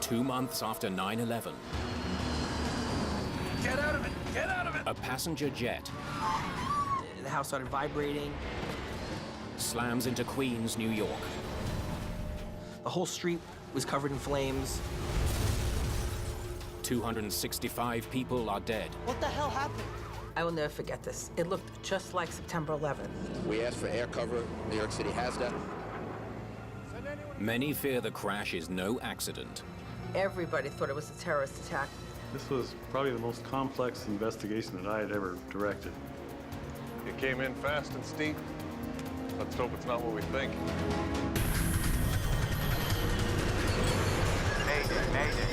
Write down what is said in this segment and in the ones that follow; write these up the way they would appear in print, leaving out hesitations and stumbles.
2 months after 9/11. Get out of it! Get out of it! A passenger jet The house started vibrating. slams into Queens, New York. The whole street was covered in flames. 265 people are dead. What the hell happened? I will never forget this. It looked just like September 11th. We asked for air cover. New York City has that. Many fear the crash is no accident. Everybody thought it was a terrorist attack. This was probably the most complex investigation that I had ever directed. It came in fast and steep. Let's hope it's not what we think. Mayday, mayday.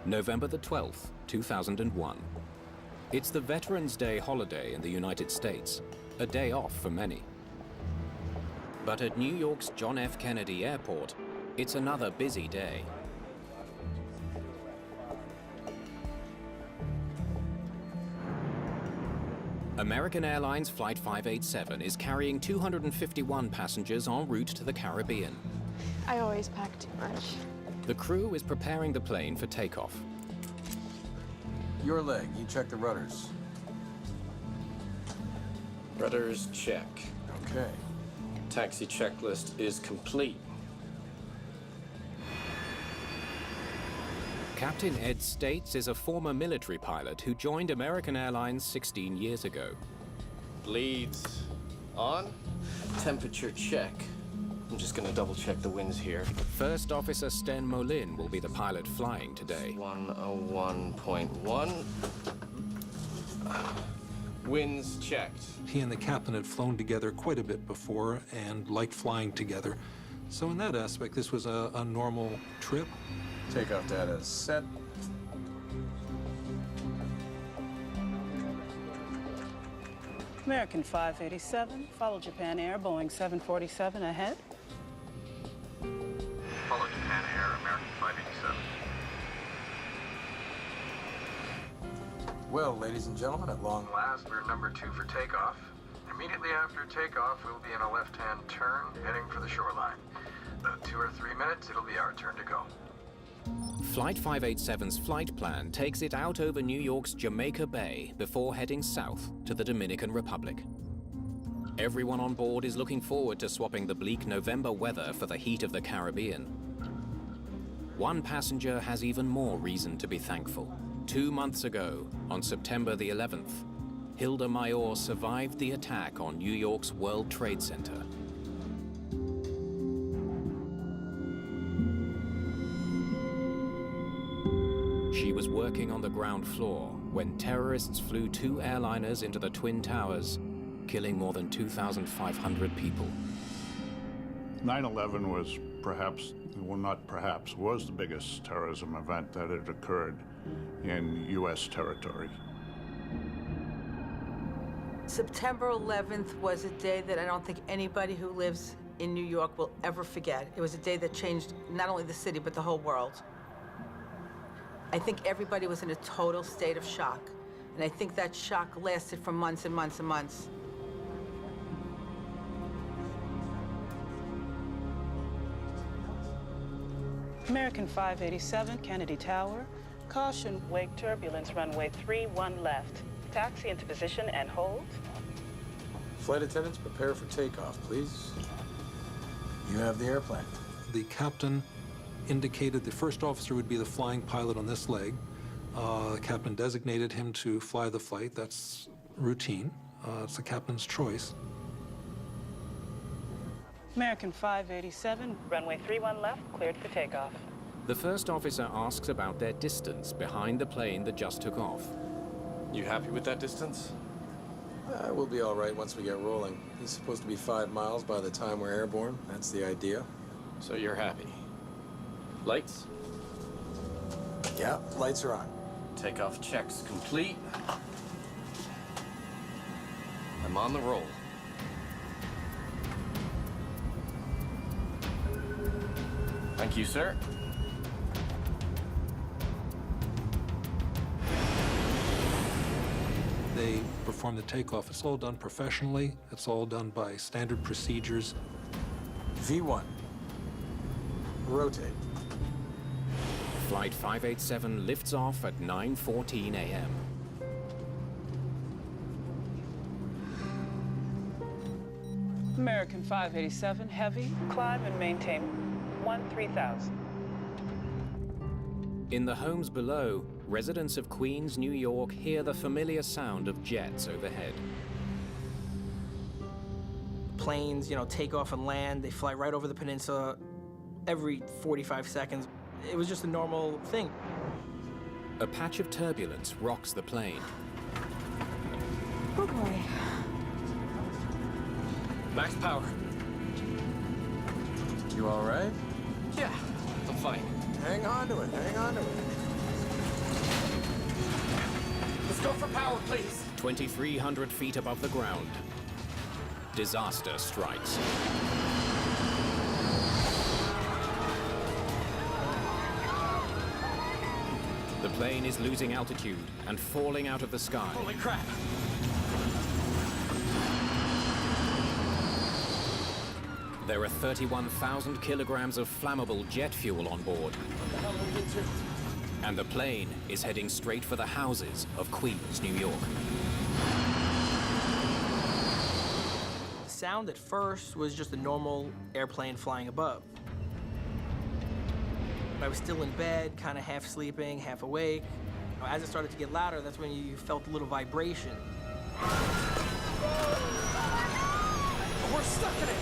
November the 12th, 2001. It's the Veterans Day holiday in the United States, a day off for many. But at New York's John F. Kennedy Airport, it's another busy day. American Airlines Flight 587 is carrying 251 passengers en route to the Caribbean. I always pack too much. The crew is preparing the plane for takeoff. Your leg, you check the rudders. Rudders check. Okay. Taxi checklist is complete. Captain Ed States is a former military pilot who joined American Airlines 16 years ago. Leads on. Temperature check. I'm just gonna double check the winds here. First Officer Sten Molin will be the pilot flying today. 101.1. Winds checked. He and the captain had flown together quite a bit before and liked flying together. So in that aspect, this was a normal trip. Takeoff data is set. American 587, follow Japan Air, Boeing 747 ahead. Follow Japan Air, American 587. Well, ladies and gentlemen, at long Last, we're number 2 for takeoff. Immediately after takeoff, we'll be in a left-hand turn, heading for the shoreline. About 2 or 3 minutes, it'll be our turn to go. Flight 587's flight plan takes it out over New York's Jamaica Bay before heading south to the Dominican Republic. Everyone on board is looking forward to swapping the bleak November weather for the heat of the Caribbean. One passenger has even more reason to be thankful. 2 months ago, on September the 11th, Hilda Mayor survived the attack on New York's World Trade Center. She was working on the ground floor when terrorists flew 2 airliners into the Twin Towers, killing more than 2,500 people. 9/11 was perhaps, well, not perhaps, was the biggest terrorism event that had occurred in U.S. territory. September 11th was a day that I don't think anybody who lives in New York will ever forget. It was a day that changed not only the city, but the whole world. I think everybody was in a total state of shock. And I think that shock lasted for months and months and months. American 587, Kennedy Tower. Caution, wake turbulence, runway 31 left. Taxi into position and hold. flight attendants, prepare for takeoff, please. You have the airplane. The captain indicated the first officer would be the flying pilot on this leg. The captain designated him to fly the flight. That's routine. It's the captain's choice. American 587, runway 31 left, cleared for takeoff. The first officer asks about their distance behind the plane that just took off. You happy with that distance? We'll be all right once we get rolling. He's supposed to be 5 miles by the time we're airborne. That's the idea. So you're happy. Lights? Yeah, lights are on. Takeoff checks complete. I'm on the roll. Thank you, sir. They perform the takeoff. It's all done professionally. It's all done by standard procedures. V1. Rotate. Flight 587 lifts off at 9:14 a.m. American 587 Heavy, climb and maintain 13,000. In the homes below, residents of Queens, New York hear the familiar sound of jets overhead. Planes, take off and land. They fly right over the peninsula every 45 seconds. It was just a normal thing. A patch of turbulence rocks the plane. Oh boy. Max power. You all right? Yeah, I'm fine. Hang on to it, hang on to it. Let's go for power, please. 2,300 feet above the ground. Disaster strikes. The plane is losing altitude and falling out of the sky. Holy crap. There are 31,000 kilograms of flammable jet fuel on board. What the hell are we into? And the plane is heading straight for the houses of Queens, New York. The sound at first was just a normal airplane flying above. I was still in bed, kind of half sleeping, half awake. As it started to get louder, that's when you felt a little vibration. We're stuck in it.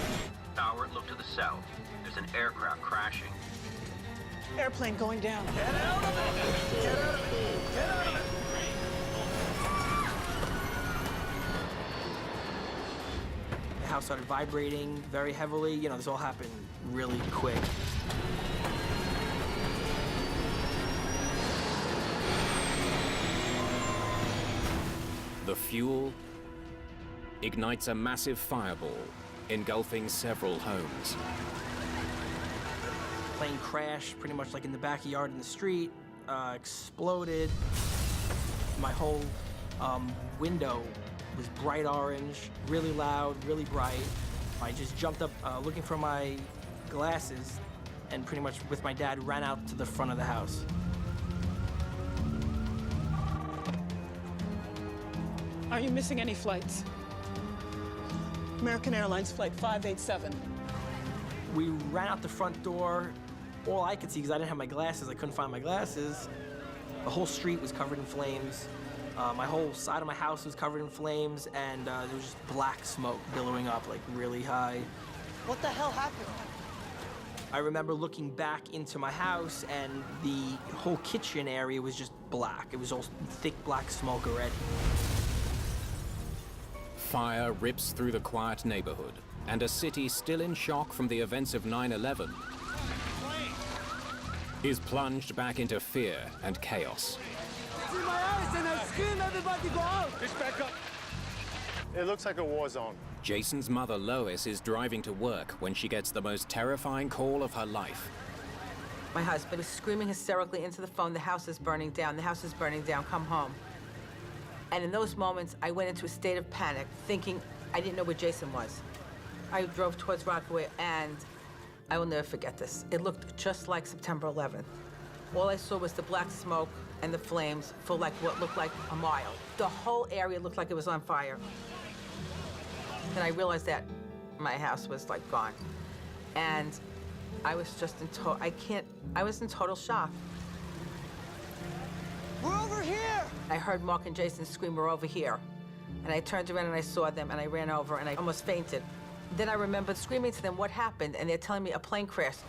Tower, look to the south. There's an aircraft crashing. Airplane going down. Get out of it! Get out of it! Get out of it! The house started vibrating very heavily. This all happened really quick. The fuel ignites a massive fireball, engulfing several homes. Plane crashed pretty much like in the backyard in the street, exploded. My whole window was bright orange, really loud, really bright. I just jumped up looking for my glasses and pretty much with my dad ran out to the front of the house. Are you missing any flights? American Airlines Flight 587. We ran out the front door. All I could see, because I didn't have my glasses, I couldn't find my glasses. The whole street was covered in flames. My whole side of my house was covered in flames, and there was just black smoke billowing up, like really high. What the hell happened? I remember looking back into my house, and the whole kitchen area was just black. It was all thick black smoke already. Fire rips through the quiet neighborhood, and a city still in shock from the events of 9/11 is plunged back into fear and chaos. See my eyes and I scream, everybody go out! It's back up. It looks like a war zone. Jason's mother, Lois, is driving to work when she gets the most terrifying call of her life. My husband was screaming hysterically into the phone, "The house is burning down, the house is burning down, come home." And in those moments, I went into a state of panic, thinking I didn't know where Jason was. I drove towards Rockaway, and I will never forget this. It looked just like September 11th. All I saw was the black smoke and the flames for like what looked like a mile. The whole area looked like it was on fire. Then I realized that my house was like gone. And I was just I was in total shock. We're over here! I heard Mark and Jason scream, "We're over here." And I turned around and I saw them and I ran over and I almost fainted. Then I remembered screaming to them what happened, and they're telling me a plane crashed.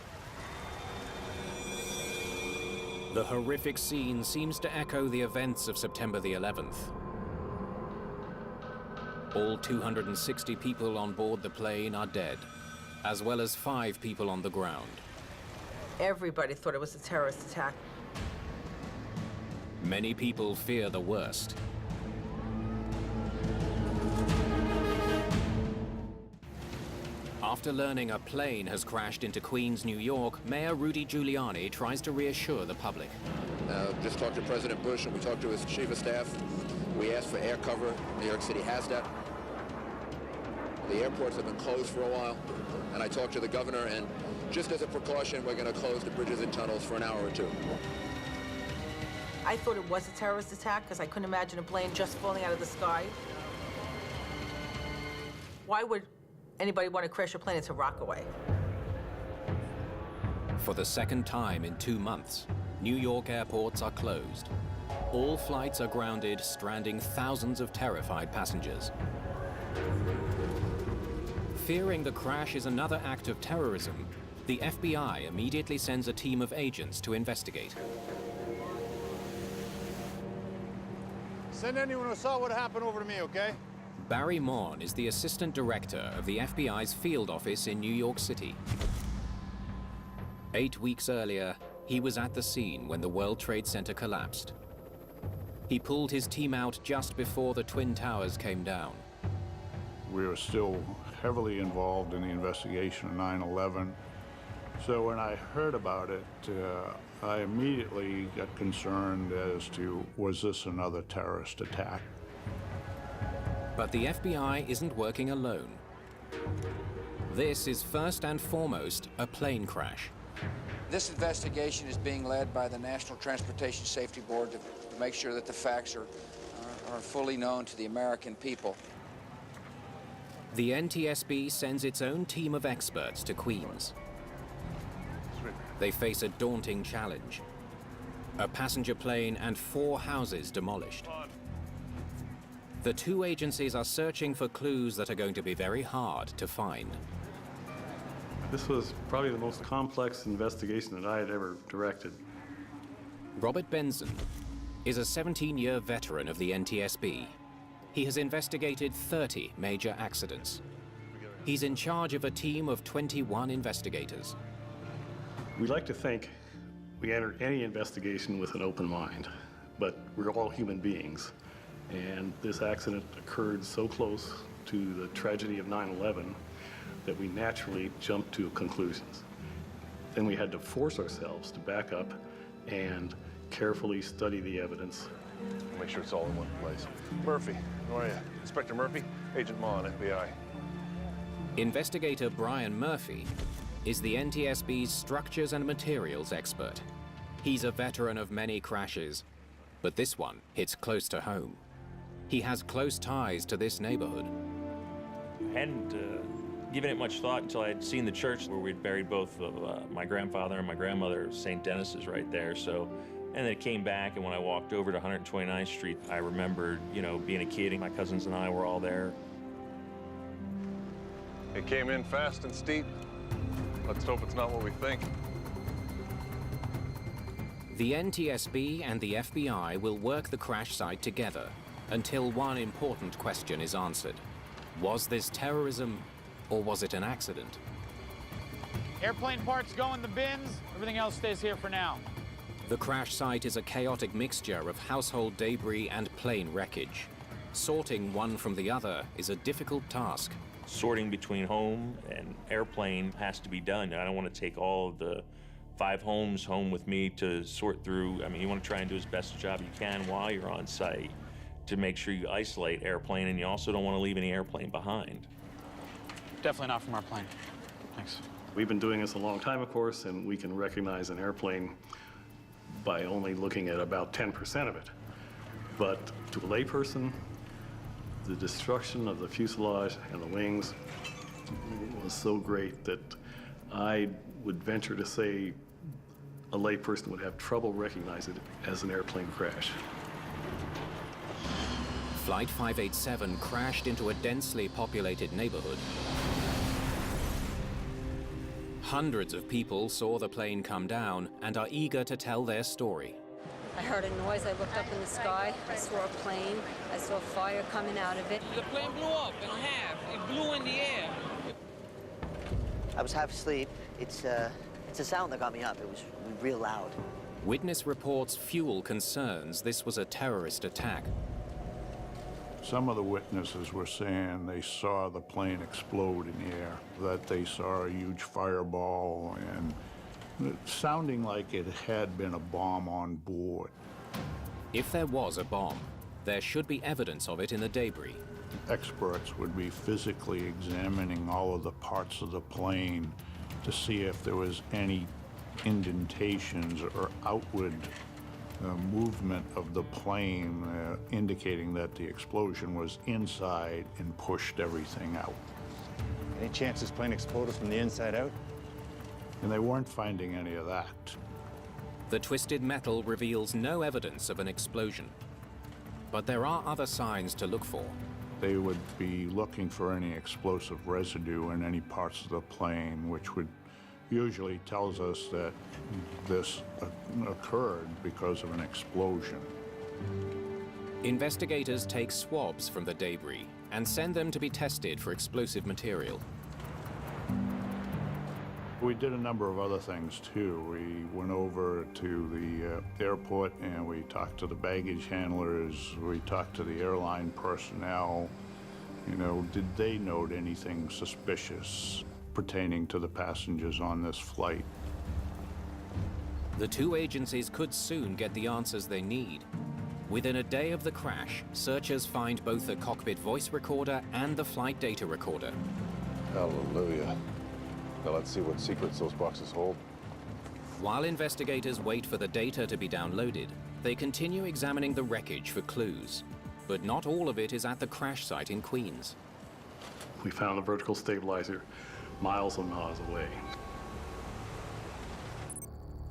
The horrific scene seems to echo the events of September the 11th. All 260 people on board the plane are dead, as well as 5 people on the ground. Everybody thought it was a terrorist attack. Many people fear the worst. After learning a plane has crashed into Queens, New York, Mayor Rudy Giuliani tries to reassure the public. Just talked to President Bush and we talked to his chief of staff. We asked for air cover. New York City has that. The airports have been closed for a while. And I talked to the governor, and just as a precaution, we're going to close the bridges and tunnels for an hour or two. I thought it was a terrorist attack because I couldn't imagine a plane just falling out of the sky. Why would anybody want to crash a plane into Rockaway? For the second time in 2 months, New York airports are closed. All flights are grounded, stranding thousands of terrified passengers. Fearing the crash is another act of terrorism, the FBI immediately sends a team of agents to investigate. Send anyone who saw what happened over to me, okay? Barry Morn is the assistant director of the FBI's field office in New York City. 8 weeks earlier, he was at the scene when the World Trade Center collapsed. He pulled his team out just before the Twin Towers came down. We were still heavily involved in the investigation of 9/11. So when I heard about it, I immediately got concerned as to, was this another terrorist attack? But the FBI isn't working alone. This is first and foremost a plane crash. This investigation is being led by the National Transportation Safety Board to make sure that the facts are fully known to the American people. The NTSB sends its own team of experts to Queens. They face a daunting challenge. A passenger plane and 4 houses demolished. The two agencies are searching for clues that are going to be very hard to find. This was probably the most complex investigation that I had ever directed. Robert Benson is a 17-year veteran of the NTSB. He has investigated 30 major accidents. He's in charge of a team of 21 investigators. We like to think we enter any investigation with an open mind, but we're all human beings. And this accident occurred so close to the tragedy of 9/11 that we naturally jumped to conclusions. Then we had to force ourselves to back up and carefully study the evidence. Make sure it's all in one place. Murphy, how are you? Inspector Murphy, Agent Mon, FBI. Investigator Brian Murphy is the NTSB's structures and materials expert. He's a veteran of many crashes, but this one hits close to home. He has close ties to this neighborhood. I hadn't given it much thought until I had seen the church where we'd buried both of my grandfather and my grandmother. St. Dennis is right there. So, and then it came back, and when I walked over to 129th Street, I remembered, being a kid, and my cousins and I were all there. It came in fast and steep. Let's hope it's not what we think. The NTSB and the FBI will work the crash site together until one important question is answered. Was this terrorism, or was it an accident? Airplane parts go in the bins. Everything else stays here for now. The crash site is a chaotic mixture of household debris and plane wreckage. Sorting one from the other is a difficult task. Sorting between home and airplane has to be done. I don't want to take all of the 5 homes home with me to sort through. I mean, you want to try and do as best a job you can while you're on site to make sure you isolate airplane, and you also don't want to leave any airplane behind. Definitely not from our plane. Thanks. We've been doing this a long time, of course, and we can recognize an airplane by only looking at about 10% of it. But to a layperson, the destruction of the fuselage and the wings was so great that I would venture to say a layperson would have trouble recognizing it as an airplane crash. Flight 587 crashed into a densely populated neighborhood. Hundreds of people saw the plane come down and are eager to tell their story. I heard a noise. I looked up in the sky. I saw a plane. I saw fire coming out of it. The plane blew up in half. It blew in the air. I was half asleep. It's a sound that got me up. It was real loud. Witness reports fuel concerns this was a terrorist attack. Some of the witnesses were saying they saw the plane explode in the air, that they saw a huge fireball, and sounding like it had been a bomb on board. If there was a bomb, there should be evidence of it in the debris. Experts would be physically examining all of the parts of the plane to see if there was any indentations or outward movement of the plane indicating that the explosion was inside and pushed everything out. Any chance this plane exploded from the inside out? And they weren't finding any of that. The twisted metal reveals no evidence of an explosion. But there are other signs to look for. They would be looking for any explosive residue in any parts of the plane, which would usually tells us that this occurred because of an explosion. Investigators take swabs from the debris and send them to be tested for explosive material. We did a number of other things too. We went over to the airport and we talked to the baggage handlers, we talked to the airline personnel. You know, did they note anything suspicious pertaining to the passengers on this flight? The two agencies could soon get the answers they need. Within a day of the crash, searchers find both the cockpit voice recorder and the flight data recorder. Hallelujah. Now let's see what secrets those boxes hold. While investigators wait for the data to be downloaded, they continue examining the wreckage for clues. But not all of it is at the crash site in Queens. We found the vertical stabilizer miles and miles away.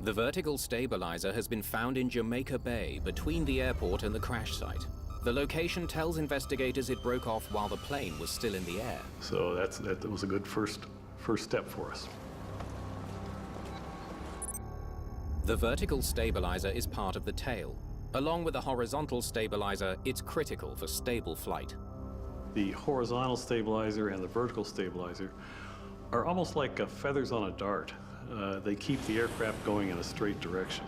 The vertical stabilizer has been found in Jamaica Bay, between the airport and the crash site. The location tells investigators it broke off while the plane was still in the air. So that was a good first step for us. The vertical stabilizer is part of the tail. Along with the horizontal stabilizer, it's critical for stable flight. The horizontal stabilizer and the vertical stabilizer are almost like feathers on a dart. They keep the aircraft going in a straight direction.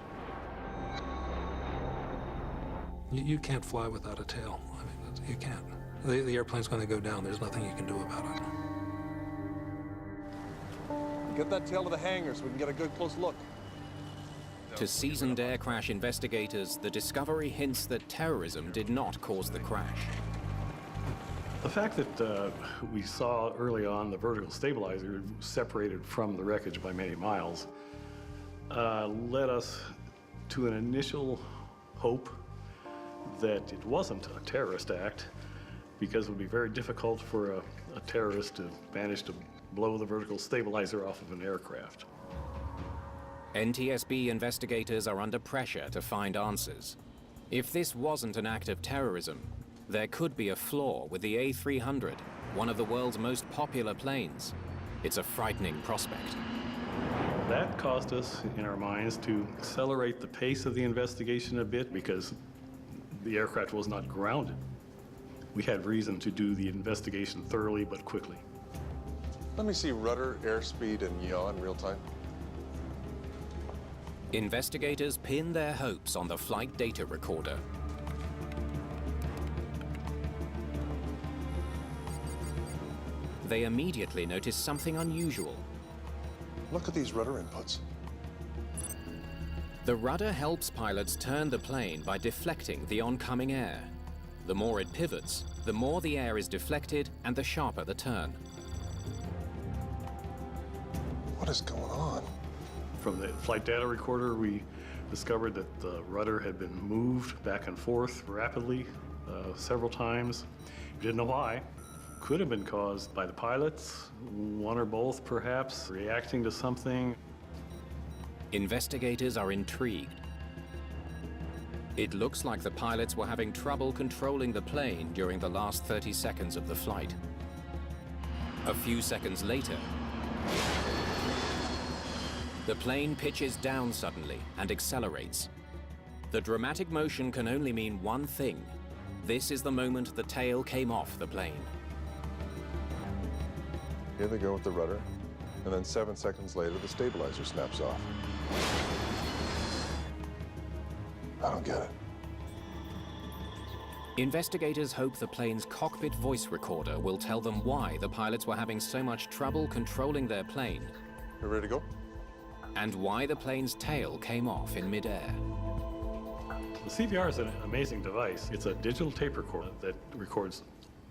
You can't fly without a tail. I mean, you can't. The airplane's going to go down. There's nothing you can do about it. Get that tail to the hangar so we can get a good close look. To seasoned air crash investigators, the discovery hints that terrorism did not cause the crash. The fact that we saw early on the vertical stabilizer separated from the wreckage by many miles led us to an initial hope that it wasn't a terrorist act, because it would be very difficult for a terrorist to manage to blow the vertical stabilizer off of an aircraft. NTSB investigators are under pressure to find answers. If this wasn't an act of terrorism, there could be a flaw with the A300, one of the world's most popular planes. It's a frightening prospect. That caused us, in our minds, to accelerate the pace of the investigation a bit because the aircraft was not grounded. We had reason to do the investigation thoroughly but quickly. Let me see rudder, airspeed, and yaw in real time. Investigators pin their hopes on the flight data recorder. They immediately notice something unusual. Look at these rudder inputs. The rudder helps pilots turn the plane by deflecting the oncoming air. The more it pivots, the more the air is deflected and the sharper the turn. What is going on? From the flight data recorder, we discovered that the rudder had been moved back and forth rapidly several times. We didn't know why. Could have been caused by the pilots, one or both perhaps, reacting to something. Investigators are intrigued. It looks like the pilots were having trouble controlling the plane during the last 30 seconds of the flight. A few seconds later, the plane pitches down suddenly and accelerates. The dramatic motion can only mean one thing. This is the moment the tail came off the plane. Here they go with the rudder, and then 7 seconds later, the stabilizer snaps off. I don't get it. Investigators hope the plane's cockpit voice recorder will tell them why the pilots were having so much trouble controlling their plane. You ready to go? And why the plane's tail came off in midair. The CVR is an amazing device. It's a digital tape recorder that records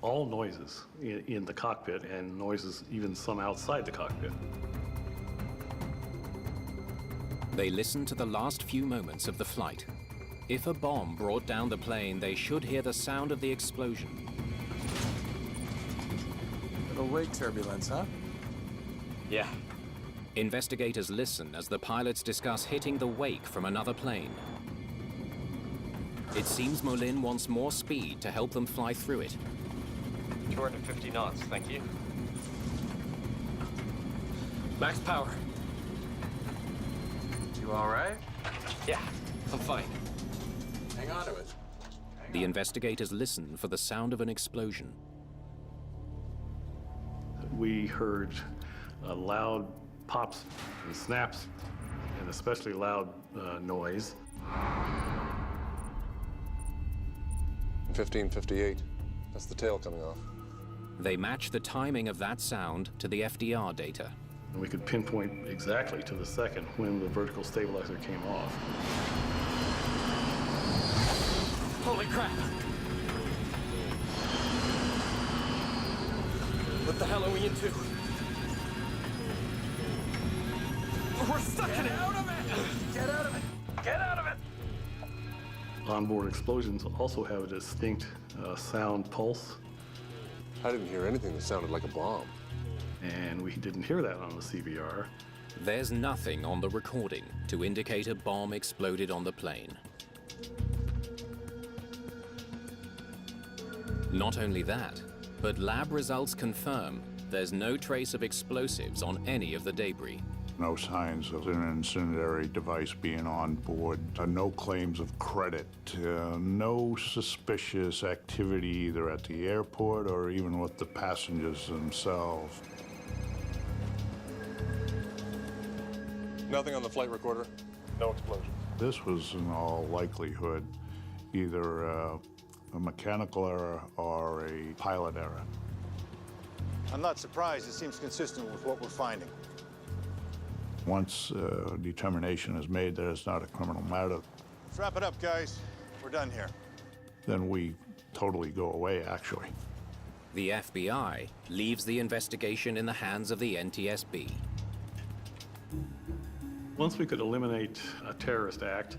all noises in the cockpit and noises even some outside the cockpit. They listen to the last few moments of the flight. If a bomb brought down the plane, they should hear the sound of the explosion. Little wake turbulence, huh? Yeah. Investigators listen as the pilots discuss hitting the wake from another plane. It seems Molin wants more speed to help them fly through it. 250 knots, thank you. Max power. You all right? Yeah, I'm fine. Hang on to it. The investigators listen for the sound of an explosion. We heard loud pops and snaps, and especially loud noise. 1558. That's the tail coming off. They match the timing of that sound to the FDR data. And we could pinpoint exactly to the second when the vertical stabilizer came off. Holy crap! What the hell are we into? We're stuck in it! Get out of it! Get out of it! Get out of it! Onboard explosions also have a distinct sound pulse. I didn't hear anything that sounded like a bomb. And we didn't hear that on the CVR. There's nothing on the recording to indicate a bomb exploded on the plane. Not only that, but lab results confirm there's no trace of explosives on any of the debris. No signs of an incendiary device being on board. No claims of credit. No suspicious activity either at the airport or even with the passengers themselves. Nothing on the flight recorder? No explosion. This was in all likelihood either a mechanical error or a pilot error. I'm not surprised. It seems consistent with what we're finding. Once determination is made that it's not a criminal matter, Let's wrap it up, guys. We're done here. then we totally go away, actually. The FBI leaves the investigation in the hands of the NTSB. Once we could eliminate a terrorist act,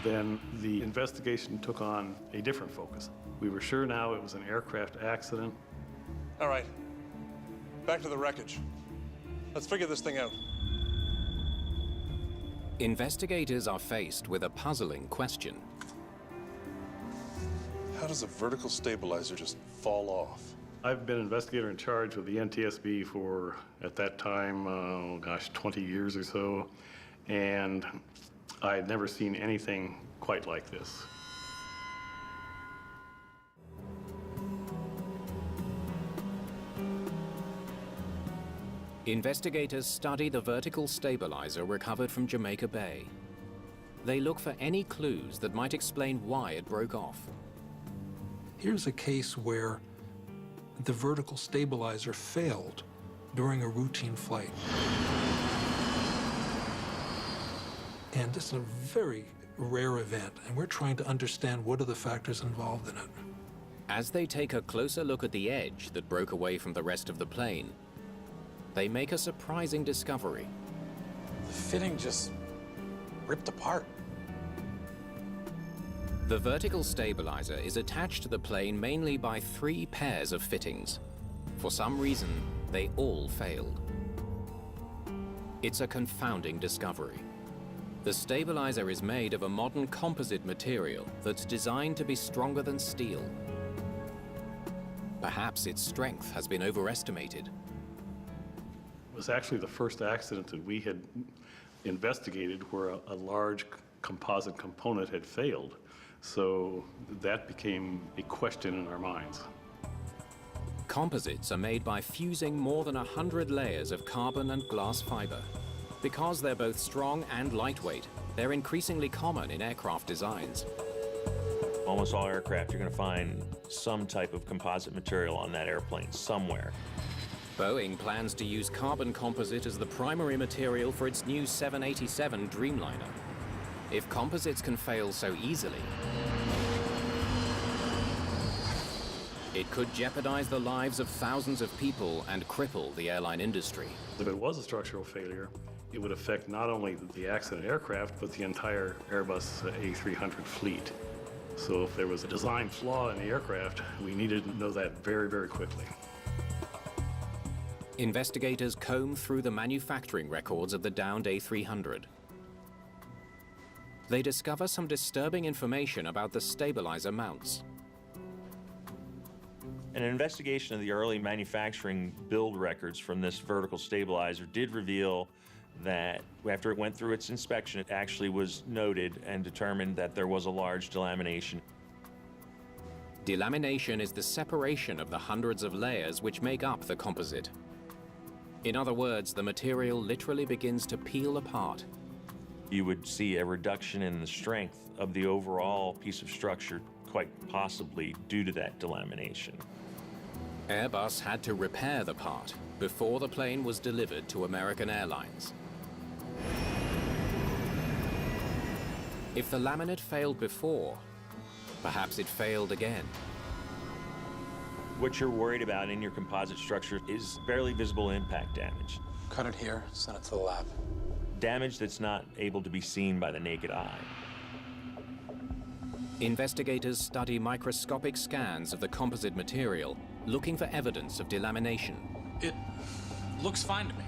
then the investigation took on a different focus. We were sure now it was an aircraft accident. All right. Back to the wreckage. Let's figure this thing out. Investigators are faced with a puzzling question. How does a vertical stabilizer just fall off? I've been investigator in charge with the NTSB for, at that time, 20 years or so, and I had never seen anything quite like this. Investigators study the vertical stabilizer recovered from Jamaica Bay. They look for any clues that might explain why it broke off. Here's a case where the vertical stabilizer failed during a routine flight. And this is a very rare event, and we're trying to understand what are the factors involved in it. As they take a closer look at the edge that broke away from the rest of the plane, they make a surprising discovery. The fitting just ripped apart. The vertical stabilizer is attached to the plane mainly by 3 pairs of fittings. For some reason, they all failed. It's a confounding discovery. The stabilizer is made of a modern composite material that's designed to be stronger than steel. Perhaps its strength has been overestimated. It was actually the first accident that we had investigated where a large composite component had failed. So that became a question in our minds. Composites are made by fusing more than 100 layers of carbon and glass fiber. Because they're both strong and lightweight, they're increasingly common in aircraft designs. Almost all aircraft, you're going to find some type of composite material on that airplane somewhere. Boeing plans to use carbon composite as the primary material for its new 787 Dreamliner. If composites can fail so easily, it could jeopardize the lives of thousands of people and cripple the airline industry. If it was a structural failure, it would affect not only the accident aircraft, but the entire Airbus A300 fleet. So if there was a design flaw in the aircraft, we needed to know that very, very quickly. Investigators comb through the manufacturing records of the downed A300. They discover some disturbing information about the stabilizer mounts. An investigation of the early manufacturing build records from this vertical stabilizer did reveal that after it went through its inspection, it actually was noted and determined that there was a large delamination. Delamination is the separation of the hundreds of layers which make up the composite. In other words, the material literally begins to peel apart. You would see a reduction in the strength of the overall piece of structure, quite possibly due to that delamination. Airbus had to repair the part before the plane was delivered to American Airlines. If the laminate failed before, perhaps it failed again. What you're worried about in your composite structure is barely visible impact damage. Cut it here, send it to the lab. Damage that's not able to be seen by the naked eye. Investigators study microscopic scans of the composite material, looking for evidence of delamination. It looks fine to me.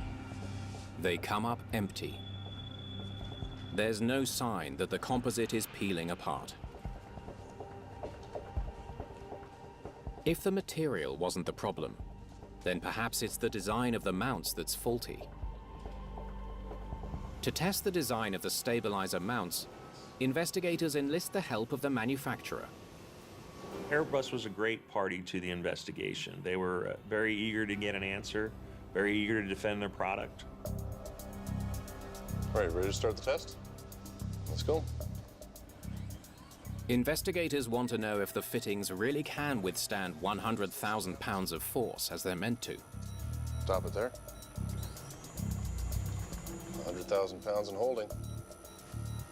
They come up empty. There's no sign that the composite is peeling apart. If the material wasn't the problem, then perhaps it's the design of the mounts that's faulty. To test the design of the stabilizer mounts, investigators enlist the help of the manufacturer. Airbus was a great party to the investigation. They were very eager to get an answer, very eager to defend their product. All right, ready to start the test? Let's go. Investigators want to know if the fittings really can withstand 100,000 pounds of force as they're meant to. Stop it there. 100,000 pounds in holding.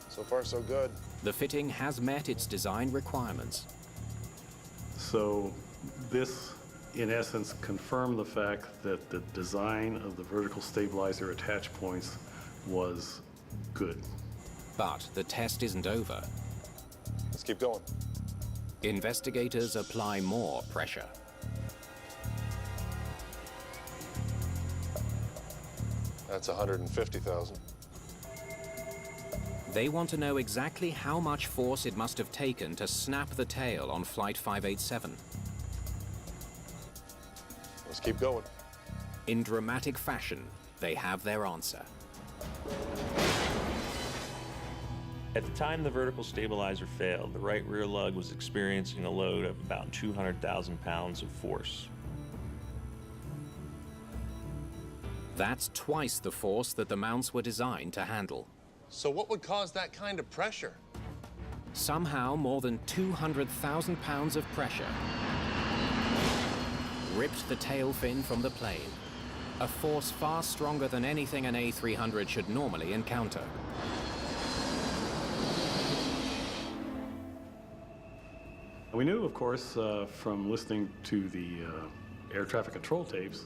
So far, so good. The fitting has met its design requirements. So this, in essence, confirmed the fact that the design of the vertical stabilizer attach points was good. But the test isn't over. Let's keep going. Investigators apply more pressure. That's 150,000. They want to know exactly how much force it must have taken to snap the tail on Flight 587. Let's keep going. In dramatic fashion, they have their answer. At the time the vertical stabilizer failed, the right rear lug was experiencing a load of about 200,000 pounds of force. That's twice the force that the mounts were designed to handle. So what would cause that kind of pressure? Somehow, more than 200,000 pounds of pressure ripped the tail fin from the plane, a force far stronger than anything an A300 should normally encounter. We knew, of course, from listening to the air traffic control tapes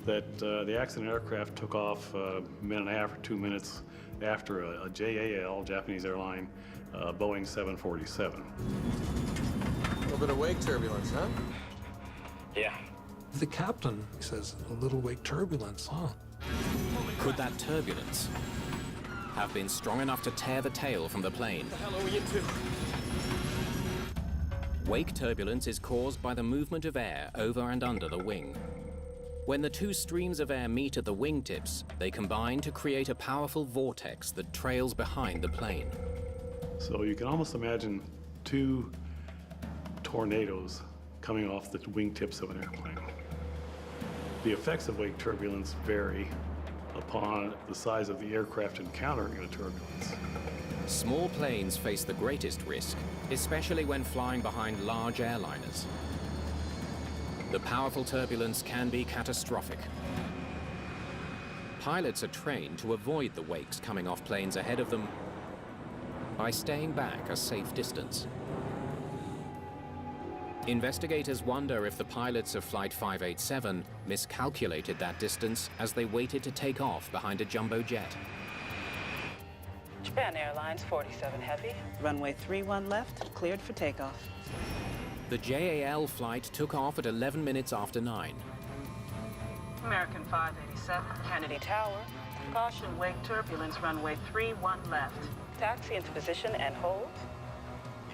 that the accident aircraft took off a minute and a half or 2 minutes after a JAL, Japanese airline, Boeing 747. A little bit of wake turbulence, huh? Yeah. The captain says, a little wake turbulence, huh? Could that turbulence have been strong enough to tear the tail from the plane? What the hell are we into? Wake turbulence is caused by the movement of air over and under the wing. When the two streams of air meet at the wingtips, they combine to create a powerful vortex that trails behind the plane. So you can almost imagine two tornadoes coming off the wingtips of an airplane. The effects of wake turbulence vary upon the size of the aircraft encountering the turbulence. Small planes face the greatest risk, especially when flying behind large airliners. The powerful turbulence can be catastrophic. Pilots are trained to avoid the wakes coming off planes ahead of them by staying back a safe distance. Investigators wonder if the pilots of Flight 587 miscalculated that distance as they waited to take off behind a jumbo jet. Japan Airlines 47 Heavy, runway 31 left, cleared for takeoff. The JAL flight took off at 11 minutes after 9. American 587, Kennedy Tower. Caution, wake turbulence, runway 31 left. Taxi into position and hold.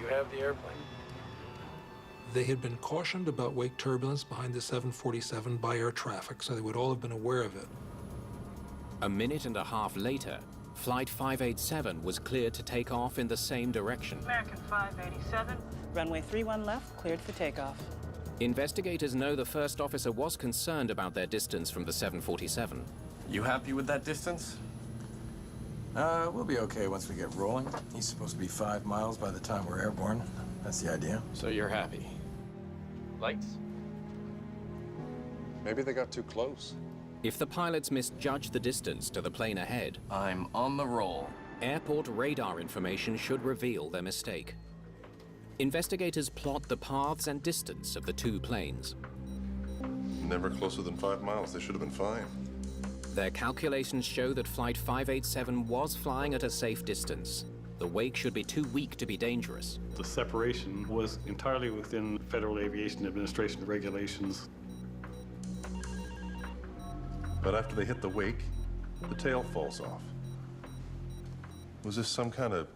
You have the airplane. They had been cautioned about wake turbulence behind the 747 by air traffic, so they would all have been aware of it. A minute and a half later, Flight 587 was cleared to take off in the same direction. American 587, runway 31 left, cleared for takeoff. Investigators know the first officer was concerned about their distance from the 747. You happy with that distance? We'll be okay once we get rolling. He's supposed to be 5 miles by the time we're airborne. That's the idea. So you're happy? Lights? Maybe they got too close. If the pilots misjudged the distance to the plane ahead, I'm on the roll. Airport radar information should reveal their mistake. Investigators plot the paths and distance of the two planes. Never closer than 5 miles. They should have been fine. Their calculations show that Flight 587 was flying at a safe distance. The wake should be too weak to be dangerous. The separation was entirely within Federal Aviation Administration regulations. But after they hit the wake, the tail falls off. Was this some kind of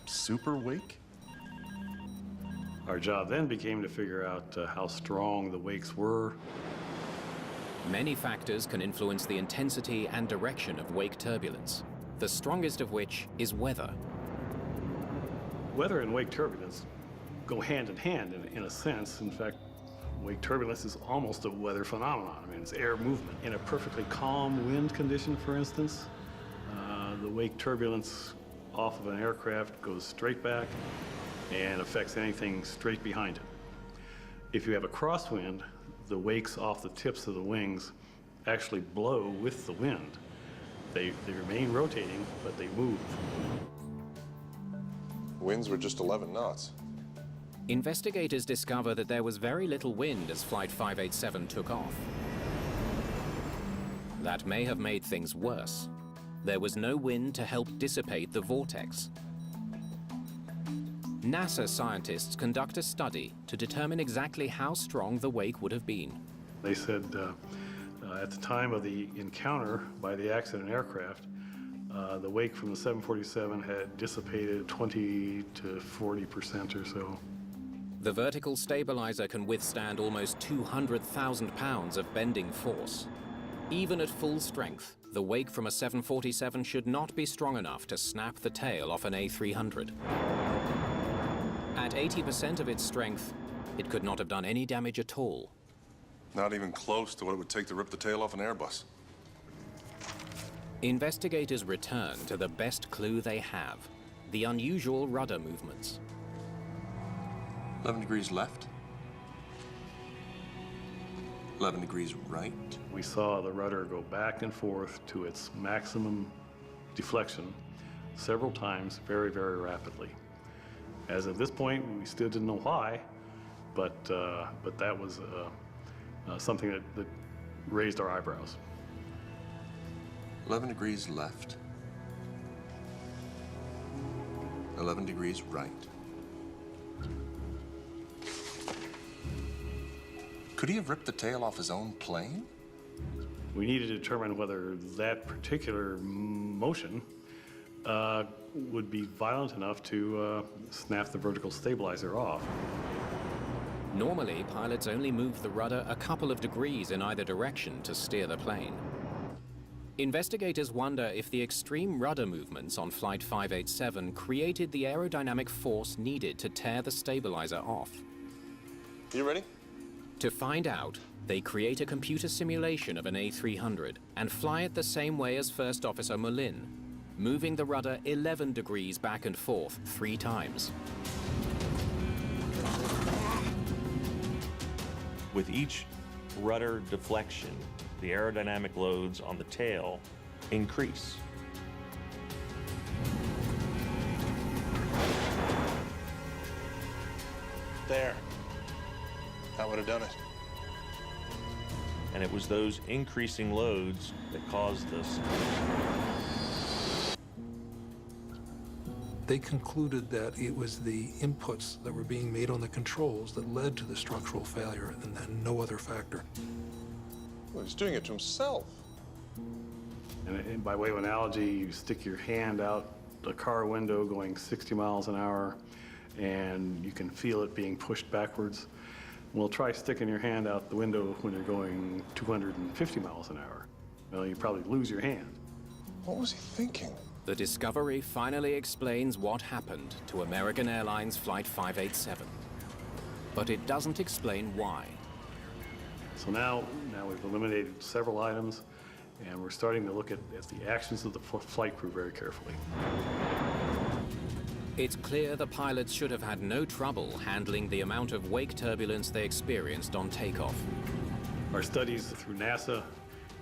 super wake? Our job then became to figure out how strong the wakes were. Many factors can influence the intensity and direction of wake turbulence, the strongest of which is weather. Weather and wake turbulence go hand in hand in a sense. In fact, wake turbulence is almost a weather phenomenon. I mean, it's air movement. In a perfectly calm wind condition, for instance, the wake turbulence off of an aircraft goes straight back and affects anything straight behind it. If you have a crosswind, the wakes off the tips of the wings actually blow with the wind. They remain rotating, but they move. Winds were just 11 knots. Investigators discover that there was very little wind as Flight 587 took off. That may have made things worse. There was no wind to help dissipate the vortex. NASA scientists conduct a study to determine exactly how strong the wake would have been. They said at the time of the encounter by the accident aircraft, the wake from the 747 had dissipated 20 to 40% or so. The vertical stabilizer can withstand almost 200,000 pounds of bending force. Even at full strength, the wake from a 747 should not be strong enough to snap the tail off an A300. At 80% of its strength, it could not have done any damage at all. Not even close to what it would take to rip the tail off an Airbus. Investigators return to the best clue they have, the unusual rudder movements. 11 degrees left. 11 degrees right. We saw the rudder go back and forth to its maximum deflection several times very, very rapidly. As of this point, we still didn't know why, but that was something that raised our eyebrows. 11 degrees left. 11 degrees right. Could he have ripped the tail off his own plane? We need to determine whether that particular motion would be violent enough to snap the vertical stabilizer off. Normally, pilots only move the rudder a couple of degrees in either direction to steer the plane. Investigators wonder if the extreme rudder movements on Flight 587 created the aerodynamic force needed to tear the stabilizer off. You ready? To find out, they create a computer simulation of an A300 and fly it the same way as First Officer Mullin. moving the rudder 11 degrees back and forth 3 times. With each rudder deflection, the aerodynamic loads on the tail increase. There. That would have done it. And it was those increasing loads that caused this. They concluded that it was the inputs that were being made on the controls that led to the structural failure, and then no other factor. Well, he's doing it to himself. And by way of analogy, you stick your hand out a car window going 60 miles an hour, and you can feel it being pushed backwards. Well, try sticking your hand out the window when you're going 250 miles an hour. Well, you probably lose your hand. What was he thinking? The discovery finally explains what happened to American Airlines Flight 587. But it doesn't explain why. So now we've eliminated several items, and we're starting to look at the actions of the flight crew very carefully. It's clear the pilots should have had no trouble handling the amount of wake turbulence they experienced on takeoff. Our studies through NASA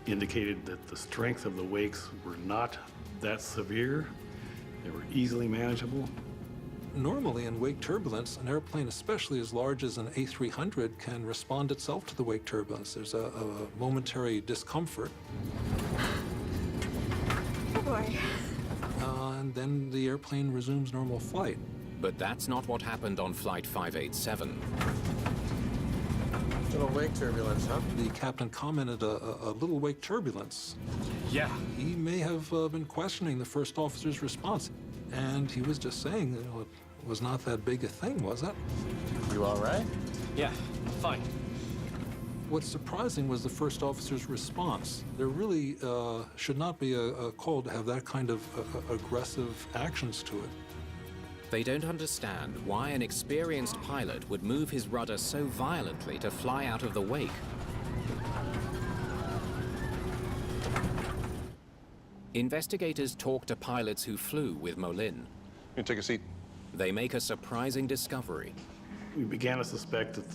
indicated that the strength of the wakes were not that severe. They were easily manageable. Normally in wake turbulence, an airplane, especially as large as an A300, can respond itself to the wake turbulence. There's a momentary discomfort. Oh boy. And then the airplane resumes normal flight. But that's not what happened on Flight 587. Little wake turbulence, huh? The captain commented a little wake turbulence. Yeah. He may have been questioning the first officer's response, and he was just saying, you know, it was not that big a thing, was it? You all right? Yeah, fine. What's surprising was the first officer's response. There really should not be a call to have that kind of aggressive actions to it. They don't understand why an experienced pilot would move his rudder so violently to fly out of the wake. Investigators talk to pilots who flew with Molin. You take a seat. They make a surprising discovery. We began to suspect that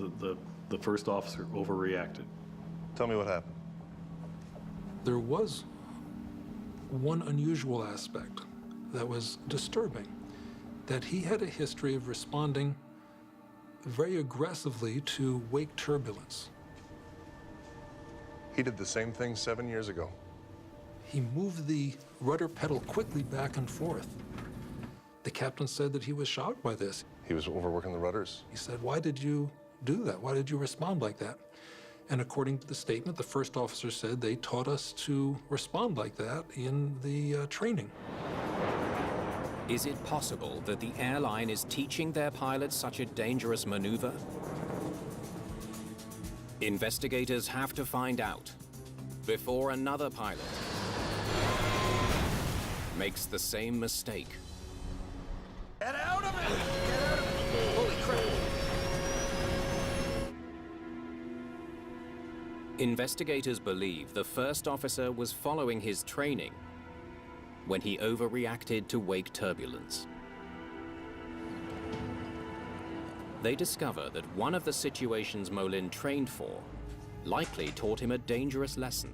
the first officer overreacted. Tell me what happened. There was one unusual aspect that was disturbing, that he had a history of responding very aggressively to wake turbulence. He did the same thing 7 years ago. He moved the rudder pedal quickly back and forth. The captain said that he was shocked by this. He was overworking the rudders. He said, "Why did you do that? Why did you respond like that?" And according to the statement, the first officer said they taught us to respond like that in the training. Is it possible that the airline is teaching their pilots such a dangerous maneuver? Investigators have to find out before another pilot makes the same mistake. Get out of it! Get out of it! Holy crap! Investigators believe the first officer was following his training when he overreacted to wake turbulence. They discover that one of the situations Molin trained for likely taught him a dangerous lesson.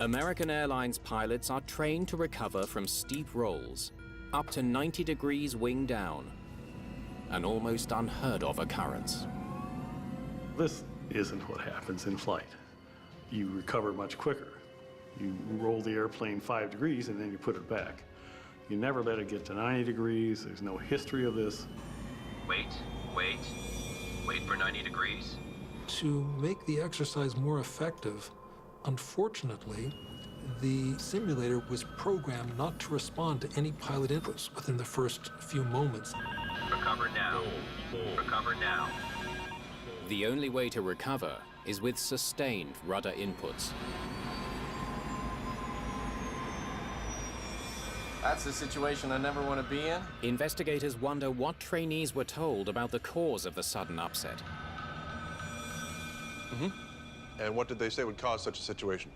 American Airlines pilots are trained to recover from steep rolls, up to 90 degrees wing down, an almost unheard of occurrence. This isn't what happens in flight. You recover much quicker. You roll the airplane 5 degrees and then you put it back. You never let it get to 90 degrees. There's no history of this. Wait for 90 degrees. To make the exercise more effective, unfortunately, the simulator was programmed not to respond to any pilot inputs within the first few moments. Recover now. Recover now. The only way to recover is with sustained rudder inputs. That's a situation I never want to be in. Investigators wonder what trainees were told about the cause of the sudden upset. And what did they say would cause such a situation?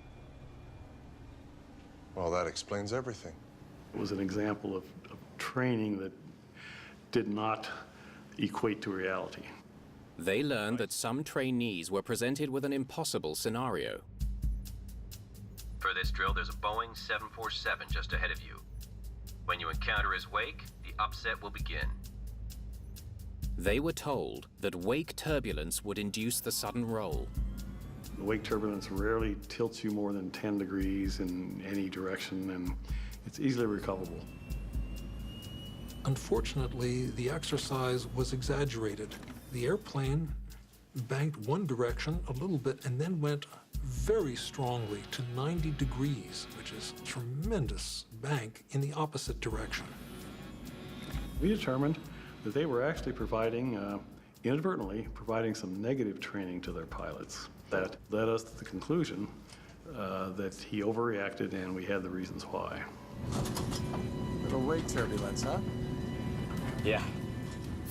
Well, that explains everything. It was an example of training that did not equate to reality. They learned that some trainees were presented with an impossible scenario. For this drill, there's a Boeing 747 just ahead of you. When you encounter his wake, the upset will begin. They were told that wake turbulence would induce the sudden roll. The wake turbulence rarely tilts you more than 10 degrees in any direction, and it's easily recoverable. Unfortunately, the exercise was exaggerated. The airplane banked one direction a little bit and then went very strongly to 90 degrees, which is a tremendous bank in the opposite direction. We determined that they were actually providing, inadvertently, providing some negative training to their pilots. That led us to the conclusion that he overreacted, and we had the reasons why. Little wake turbulence, huh? Yeah.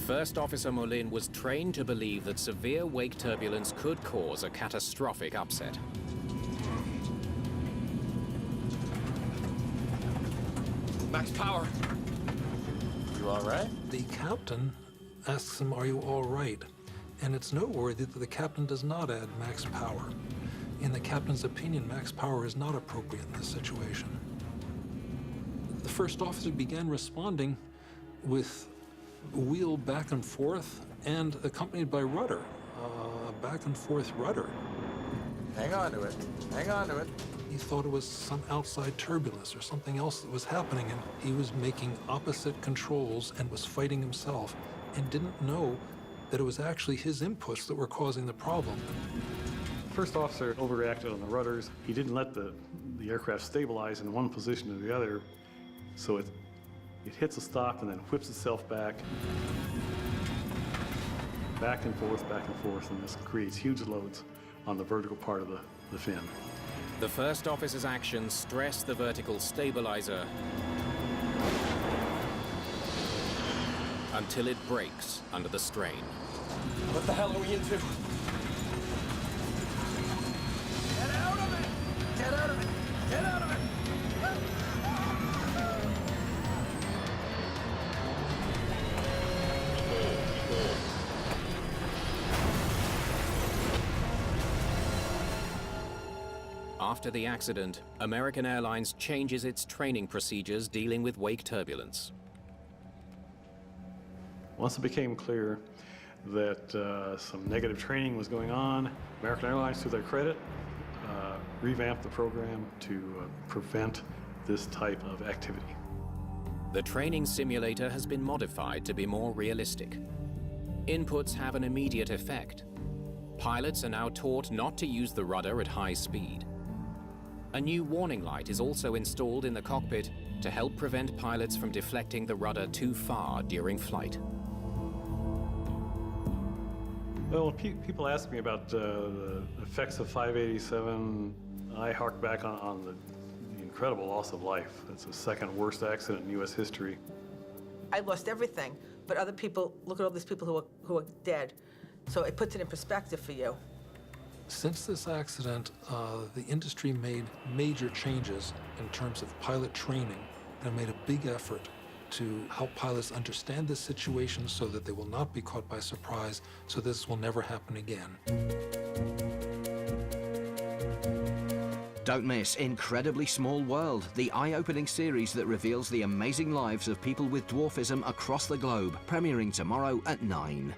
First Officer Molin was trained to believe that severe wake turbulence could cause a catastrophic upset. Max power. You all right? The captain asks him, "Are you all right?" And it's noteworthy that the captain does not add max power. In the captain's opinion, max power is not appropriate in this situation. The first officer began responding with wheel back and forth and accompanied by rudder, back and forth rudder. Hang on to it. Hang on to it. He thought it was some outside turbulence or something else that was happening, and he was making opposite controls and was fighting himself and didn't know that it was actually his inputs that were causing the problem. First officer overreacted on the rudders. He didn't let the aircraft stabilize in one position or the other, so it hits a stop and then whips itself back and forth, and this creates huge loads on the vertical part of the fin. The first officer's actions stressed the vertical stabilizer until it breaks under the strain. What the hell are we into? Get out of it! Get out of it! Get out of it! After the accident, American Airlines changes its training procedures dealing with wake turbulence. Once it became clear that some negative training was going on, American Airlines, to their credit, revamped the program to prevent this type of activity. The training simulator has been modified to be more realistic. Inputs have an immediate effect. Pilots are now taught not to use the rudder at high speed. A new warning light is also installed in the cockpit to help prevent pilots from deflecting the rudder too far during flight. Well, when people ask me about the effects of 587, I hark back on the incredible loss of life. It's the second worst accident in U.S. history. I lost everything, but other people, look at all these people who are dead. So it puts it in perspective for you. Since this accident, the industry made major changes in terms of pilot training and made a big effort to help pilots understand this situation so that they will not be caught by surprise, so this will never happen again. Don't miss Incredibly Small World, the eye-opening series that reveals the amazing lives of people with dwarfism across the globe, premiering tomorrow at 9.